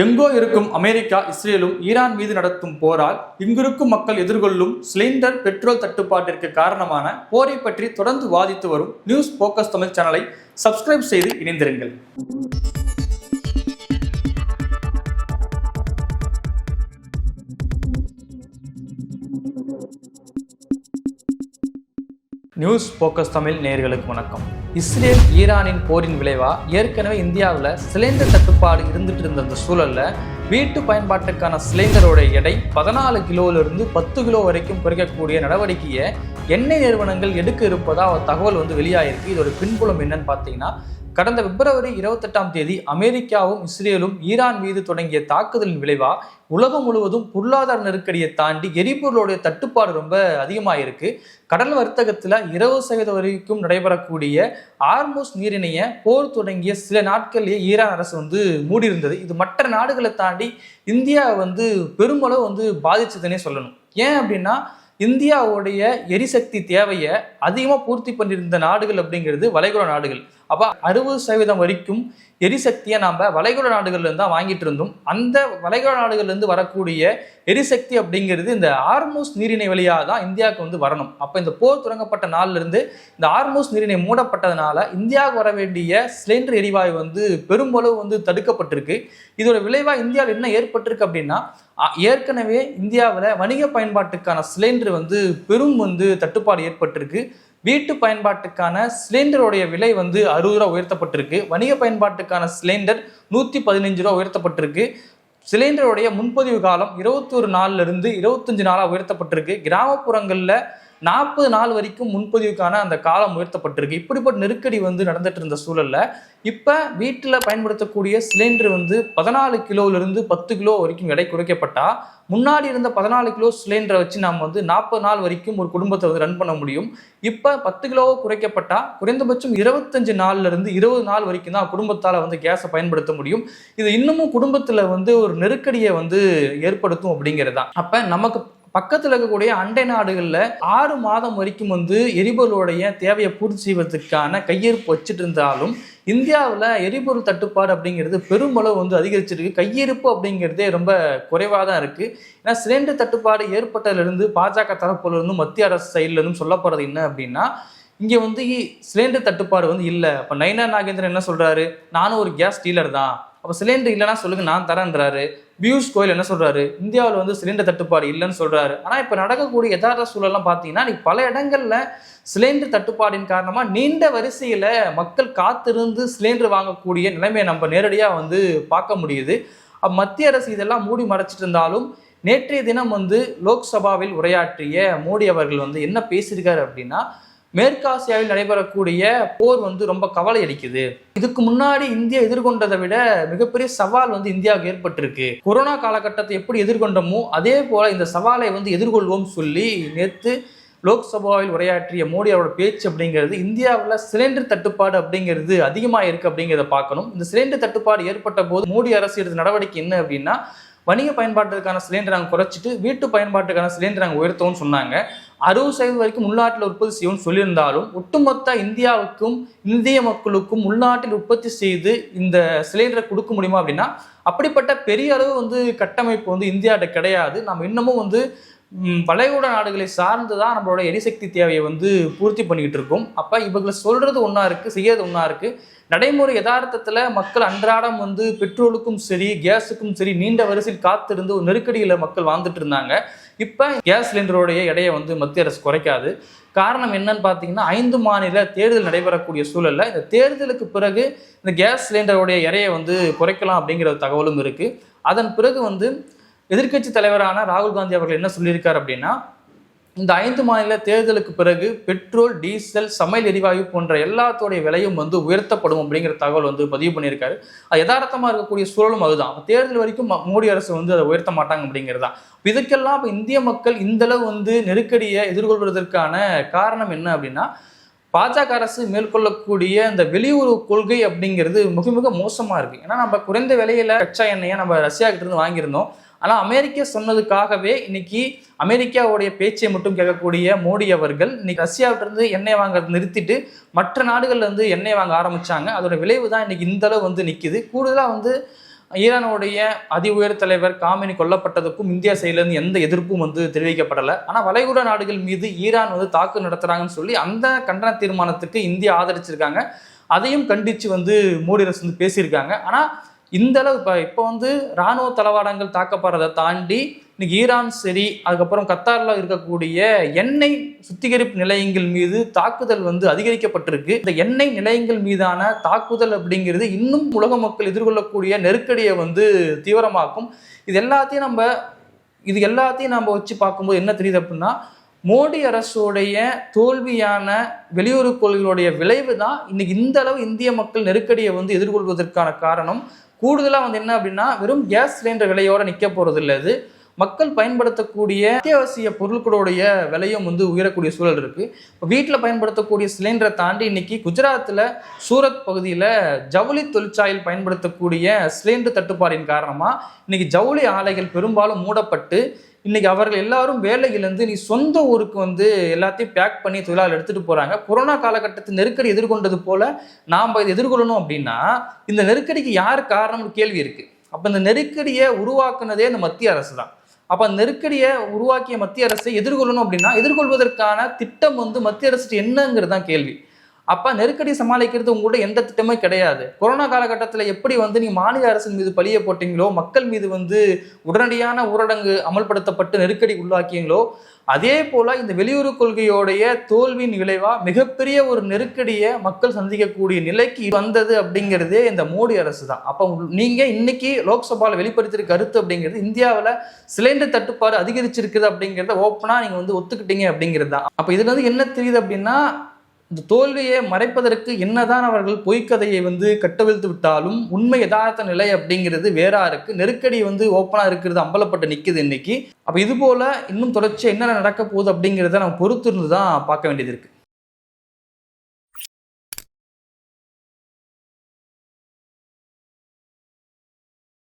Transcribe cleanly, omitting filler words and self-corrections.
எங்கோ இருக்கும் அமெரிக்கா, இஸ்ரேலும் ஈரான் மீது நடத்தும் போரால் இங்கிருக்கும் மக்கள் எதிர்கொள்ளும் சிலிண்டர், பெட்ரோல் தட்டுப்பாட்டிற்கு காரணமான போரை பற்றி தொடர்ந்து வாதித்து வரும் நியூஸ் போக்கஸ் தமிழ் சேனலை சப்ஸ்கிரைப் செய்து இணைந்திருங்கள். நியூஸ் போக்கஸ் தமிழ் நேயர்களுக்கு வணக்கம். இஸ்ரேல் ஈரானின் போரின் விளைவா ஏற்கனவே இந்தியாவில் சிலிண்டர் தட்டுப்பாடு இருந்துட்டு இருந்த அந்த சூழல்ல வீட்டு பயன்பாட்டுக்கான சிலிண்டரோட எடை 14 கிலோவிலிருந்து 10 கிலோ வரைக்கும் குறைக்கக்கூடிய நடவடிக்கையை எண்ணெய் நிறுவனங்கள் எடுக்க இருப்பதா ஒரு தகவல் வெளியாயிருக்கு. இதோட பின்புலம் என்னன்னு பார்த்தீங்கன்னா, கடந்த பிப்ரவரி 28ஆம் தேதி அமெரிக்காவும் இஸ்ரேலும் ஈரான் மீது தொடங்கிய தாக்குதலின் விளைவா உலகம் முழுவதும் பொருளாதார நெருக்கடியை தாண்டி எரிபொருளுடைய தட்டுப்பாடு ரொம்ப அதிகமாயிருக்கு. கடல் வர்த்தகத்தில் 20% வரைக்கும் நடைபெறக்கூடிய ஆர்மூஸ் நீரிணையை போர் தொடங்கிய சில நாட்கள்லேயே ஈரான் அரசு மூடியிருந்தது. இது மற்ற நாடுகளை தாண்டி இந்தியா பெருமளவு பாதிச்சதுன்னே சொல்லணும். ஏன் அப்படின்னா, இந்தியாவுடைய எரிசக்தி தேவையை அதிகமாக பூர்த்தி பண்ணியிருந்த நாடுகள் அப்படிங்கிறது வளைகுடா நாடுகள். அப்போ 60% வரைக்கும் எரிசக்தியை நாம் வளைகுடா நாடுகள்லேருந்து தான் வாங்கிட்டு இருந்தோம். அந்த வளைகுடா நாடுகள்லேருந்து வரக்கூடிய எரிசக்தி அப்படிங்கிறது இந்த ஆர்மூஸ் நீரிணை வழியாக தான் இந்தியாவுக்கு வரணும். அப்போ இந்த போர் தொடங்கப்பட்ட நாளிலிருந்து இந்த ஆர்மூஸ் நீரிணை மூடப்பட்டதுனால இந்தியாவுக்கு வர வேண்டிய சிலிண்டர் எரிவாயு பெரும்பளவு தடுக்கப்பட்டிருக்கு. இதோட விளைவாக இந்தியாவில் என்ன ஏற்பட்டிருக்கு அப்படின்னா, ஏற்கனவே இந்தியாவில் வணிக பயன்பாட்டுக்கான சிலிண்டர் பெரும் தட்டுப்பாடு ஏற்பட்டிருக்கு. வீட்டு பயன்பாட்டுக்கான சிலிண்டருடைய விலை 60 ரூபா உயர்த்தப்பட்டிருக்கு. வணிக பயன்பாட்டுக்கான சிலிண்டர் 115 ரூபா உயர்த்தப்பட்டிருக்கு. சிலிண்டருடைய முன்பதிவு காலம் 21 நாள்ல இருந்து 25 நாளாக உயர்த்தப்பட்டிருக்கு. கிராமப்புறங்களில் 40 நாள் வரைக்கும் முன்பதிவுக்கான அந்த காலம் உயர்த்தப்பட்டிருக்கு. இப்படிப்பட்ட நெருக்கடி நடந்துட்டு இருந்த சூழல்ல இப்போ வீட்டில் பயன்படுத்தக்கூடிய சிலிண்டர் 14 கிலோவிலிருந்து 10 கிலோ வரைக்கும் எடை குறைக்கப்பட்டா, முன்னாடி இருந்த 14 கிலோ சிலிண்டரை வச்சு நம்ம 40 நாள் வரைக்கும் ஒரு குடும்பத்தை ரன் பண்ண முடியும். இப்போ 10 கிலோ குறைக்கப்பட்டா குறைந்தபட்சம் 25 நாள்ல இருந்து 20 நாள் வரைக்கும் தான் குடும்பத்தால் கேஸை பயன்படுத்த முடியும். இது இன்னமும் குடும்பத்தில் ஒரு நெருக்கடியை ஏற்படுத்தும் அப்படிங்கிறது தான். அப்போ நமக்கு பக்கத்தில் இருக்கக்கூடிய அண்டை நாடுகளில் 6 மாதம் வரைக்கும் எரிபொருளுடைய தேவையை பூர்த்தி செய்வதற்கான கையிருப்பு வச்சுட்டு இருந்தாலும் இந்தியாவில் எரிபொருள் தட்டுப்பாடு அப்படிங்கிறது பெருமளவு அதிகரிச்சிருக்கு. கையிருப்பு அப்படிங்கிறதே ரொம்ப குறைவாக தான் இருக்குது. ஏன்னா சிலிண்டர் தட்டுப்பாடு ஏற்பட்டதிலிருந்து பாஜக தரப்புலேருந்தும் மத்திய அரசு சைட்லேருந்தும் சொல்லப்படுறது என்ன அப்படின்னா, இங்கே சிலிண்டர் தட்டுப்பாடு இல்லை. அப்போ நயினா நாகேந்திரன் என்ன சொல்கிறாரு, நானும் ஒரு கேஸ் டீலர் தான், அப்போ சிலிண்டர் இல்லைன்னா சொல்லுங்கள் நான் தரேன்றாரு. பியூஷ் கோயல் என்ன சொல்கிறாரு, இந்தியாவில் சிலிண்டர் தட்டுப்பாடு இல்லைன்னு சொல்கிறாரு. ஆனால் இப்போ நடக்கக்கூடிய யதார்த்த சூழலாம் பார்த்தீங்கன்னா, பல இடங்களில் சிலிண்டர் தட்டுப்பாடின் காரணமாக நீண்ட வரிசையில் மக்கள் காத்திருந்து சிலிண்டர் வாங்கக்கூடிய நிலைமையை நம்ம நேரடியாக பார்க்க முடியுது. மத்திய அரசு இதெல்லாம் மூடி மறைச்சிட்டு இருந்தாலும் நேற்றைய தினம் லோக்சபாவில் உரையாற்றிய மோடி அவர்கள் என்ன பேசியிருக்காரு அப்படின்னா, மேற்காசியாவில் நடைபெறக்கூடிய போர் ரொம்ப கவலை அளிக்குது. இதுக்கு முன்னாடி இந்தியா எதிர்கொண்டதை விட மிகப்பெரிய சவால் இந்தியாவுக்கு ஏற்பட்டிருக்கு. கொரோனா காலகட்டத்தை எப்படி எதிர்கொண்டோமோ அதே போல இந்த சவாலை எதிர்கொள்வோம் சொல்லி நேற்று லோக்சபாவில் உரையாற்றிய மோடி அவரோட பேச்சு அப்படிங்கிறது இந்தியாவில் சிலிண்டர் தட்டுப்பாடு அப்படிங்கிறது அதிகமாக இருக்கு அப்படிங்கிறத பார்க்கணும். இந்த சிலிண்டர் தட்டுப்பாடு ஏற்பட்ட போது மோடி அரசு எடுத்த நடவடிக்கை என்ன அப்படின்னா, வணிக பயன்பாட்டுக்கான சிலிண்டர் நாங்கள் குறைச்சிட்டு வீட்டு பயன்பாட்டுக்கான சிலிண்டர் நாங்கள் உயர்த்தோம்னு சொன்னாங்க. 60% வரைக்கும் உள்நாட்டில் உற்பத்தி செய்யணும்னு சொல்லியிருந்தாலும் ஒட்டுமொத்த இந்தியாவுக்கும் இந்திய மக்களுக்கும் உள்நாட்டில் உற்பத்தி செய்து இந்த சிலிண்டரை கொடுக்க முடியுமா அப்படின்னா, அப்படிப்பட்ட பெரிய அளவு கட்டமைப்பு இந்தியாட்ட கிடையாது. நம்ம இன்னமும் வளைகுடா நாடுகளை சார்ந்து தான் நம்மளோட எரிசக்தி தேவையை பூர்த்தி பண்ணிக்கிட்டு இருக்கோம். அப்போ இவங்களை சொல்கிறது ஒன்றா இருக்குது, செய்யறது ஒன்றா இருக்குது. நடைமுறை யதார்த்தத்தில் மக்கள் அன்றாடம் பெட்ரோலுக்கும் சரி கேஸுக்கும் சரி நீண்ட வரிசையில் காத்திருந்து ஒரு நெருக்கடியில் மக்கள் வாழ்ந்துட்டு இருந்தாங்க. இப்போ கேஸ் சிலிண்டருடைய எடையை மத்திய அரசு குறைக்காது. காரணம் என்னன்னு பார்த்தீங்கன்னா, 5 மாநில தேர்தல் நடைபெறக்கூடிய சூழலில் இந்த தேர்தலுக்கு பிறகு இந்த கேஸ் சிலிண்டருடைய எடையை குறைக்கலாம் அப்படிங்கிற தகவலும் இருக்குது. அதன் பிறகு எதிர்க்கட்சி தலைவரான ராகுல் காந்தி அவர்கள் என்ன சொல்லியிருக்காரு அப்படின்னா, இந்த 5 மாநில தேர்தலுக்கு பிறகு பெட்ரோல், டீசல், சமையல் எரிவாயு போன்ற எல்லாத்தோடைய விலையும் உயர்த்தப்படும் அப்படிங்கிற தகவல் பதிவு பண்ணியிருக்காரு. அது யதார்த்தமாக இருக்கக்கூடிய சூழலும் அதுதான். தேர்தல் வரைக்கும் மோடி அரசு அதை உயர்த்த மாட்டாங்க அப்படிங்கிறதா. இதுக்கெல்லாம் இப்போ இந்திய மக்கள் இந்தளவு நெருக்கடியை எதிர்கொள்வதற்கான காரணம் என்ன அப்படின்னா, பாஜக அரசு மேற்கொள்ளக்கூடிய இந்த வெளியுறவு கொள்கை அப்படிங்கிறது மிக மிக மோசமாக இருக்குது. ஏன்னா நம்ம குறைந்த விலையில் கச்சா எண்ணெயை நம்ம ரஷ்யாக்கிட்ட இருந்து வாங்கியிருந்தோம். ஆனால் அமெரிக்கா சொன்னதுக்காகவே இன்னைக்கு அமெரிக்காவுடைய பேச்சை மட்டும் கேட்கக்கூடிய மோடி அவர்கள் இன்னைக்கு ரஷ்யாவிட்டிருந்து எண்ணெய் வாங்குறது நிறுத்திட்டு மற்ற நாடுகள்ல எண்ணெய் வாங்க ஆரம்பிச்சாங்க. அதோட விளைவு தான் இன்னைக்கு இந்த அளவு நிற்குது. கூடுதலாக ஈரானுடைய அதி உயர் தலைவர் காமினி கொல்லப்பட்டதுக்கும் இந்தியா சைட்லேருந்து எந்த எதிர்ப்பும் தெரிவிக்கப்படலை. ஆனால் வளைகுடா நாடுகள் மீது ஈரான் தாக்கு நடத்துகிறாங்கன்னு சொல்லி அந்த கண்டன தீர்மானத்துக்கு இந்தியா ஆதரிச்சிருக்காங்க. அதையும் கண்டித்து மோடி அரசு பேசியிருக்காங்க. ஆனால் இந்த அளவு இப்போ இராணுவ தளவாடங்கள் தாக்கப்படுறதை தாண்டி இன்னைக்கு ஈரான் சரி, அதுக்கப்புறம் கத்தாரில் இருக்கக்கூடிய எண்ணெய் சுத்திகரிப்பு நிலையங்கள் மீது தாக்குதல் அதிகரிக்கப்பட்டிருக்கு. இந்த எண்ணெய் நிலையங்கள் மீதான தாக்குதல் அப்படிங்கிறது இன்னும் உலக மக்கள் எதிர்கொள்ளக்கூடிய நெருக்கடியை தீவிரமாக்கும். இது எல்லாத்தையும் நம்ம வச்சு பார்க்கும்போது என்ன தெரியுது அப்படின்னா, மோடி அரசுடைய தோல்வியான வெளியுறவு கொள்கைகளுடைய விளைவு தான் இன்னைக்கு இந்த அளவு இந்திய மக்கள் நெருக்கடியை எதிர்கொள்வதற்கான காரணம். கூடுதலாக என்ன அப்படின்னா, வெறும் கேஸ் சிலிண்டர் விலையோட நிற்க போறது இல்லை. இது மக்கள் பயன்படுத்தக்கூடிய அத்தியாவசிய பொருட்களுடைய விலையும் உயரக்கூடிய சூழல் இருக்கு. இப்போ வீட்டில் பயன்படுத்தக்கூடிய சிலிண்டரை தாண்டி இன்னைக்கு குஜராத்தில் சூரத் பகுதியில் ஜவுளி தொழிற்சாலையில் பயன்படுத்தக்கூடிய சிலிண்டர் தட்டுப்பாடின் காரணமாக இன்னைக்கு ஜவுளி ஆலைகள் பெரும்பாலும் மூடப்பட்டு இன்னைக்கு அவர்கள் எல்லாரும் வேலையிலேருந்து நீ சொந்த ஊருக்கு எல்லாத்தையும் பேக் பண்ணி தொழிலாளர் எடுத்துகிட்டு போகிறாங்க. கொரோனா காலகட்டத்தில் நெருக்கடி எதிர்கொண்டது போல் நாம் இதை எதிர்கொள்ளணும் அப்படின்னா இந்த நெருக்கடிக்கு யார் காரணம்னு கேள்வி இருக்குது. அப்போ இந்த நெருக்கடியை உருவாக்குனதே இந்த மத்திய அரசு தான். அப்போ அந்த நெருக்கடியை உருவாக்கிய மத்திய அரசை எதிர்கொள்ளணும் அப்படின்னா எதிர்கொள்வதற்கான திட்டம் மத்திய அரசு என்னங்கிறது தான் கேள்வி. அப்போ நெருக்கடி சமாளிக்கிறது உங்கள்கிட்ட எந்த திட்டமே கிடையாது. கொரோனா காலகட்டத்தில் எப்படி நீ மாநில அரசின் மீது பழிய போட்டீங்களோ, மக்கள் மீது உடனடியான ஊரடங்கு அமல்படுத்தப்பட்டு நெருக்கடி உள்ளாக்கியங்களோ, அதே போல இந்த வெளியுறவு கொள்கையோடைய தோல்வியின் விளைவா மிகப்பெரிய ஒரு நெருக்கடியை மக்கள் சந்திக்கக்கூடிய நிலைக்கு வந்தது அப்படிங்கிறதே இந்த மோடி அரசு தான். அப்போ நீங்க இன்னைக்கு லோக்சபாவில் வெளிப்படுத்திருக்க கருத்து அப்படிங்கிறது இந்தியாவில் சிலிண்டர் தட்டுப்பாடு அதிகரிச்சிருக்குது அப்படிங்கிறத ஓப்பனா நீங்க ஒத்துக்கிட்டீங்க அப்படிங்கிறது தான். அப்போ இதுல என்ன தெரியுது அப்படின்னா, இந்த தோல்வியை மறைப்பதற்கு என்னதான் அவர்கள் பொய்க்கதையை கட்டவிழ்த்து விட்டாலும் உண்மை யதார்த்த நிலை அப்படிங்கிறது வேறா இருக்கு. நெருக்கடி ஓப்பனா இருக்கிறது அம்பலப்பட்டு நிற்குது இன்னைக்கு. அப்போ இது போல இன்னும் தொடர்ச்சியா என்னென்ன நடக்க போகுது அப்படிங்கிறத நம்ம பொறுத்து இருந்து தான் பார்க்க வேண்டியது இருக்கு.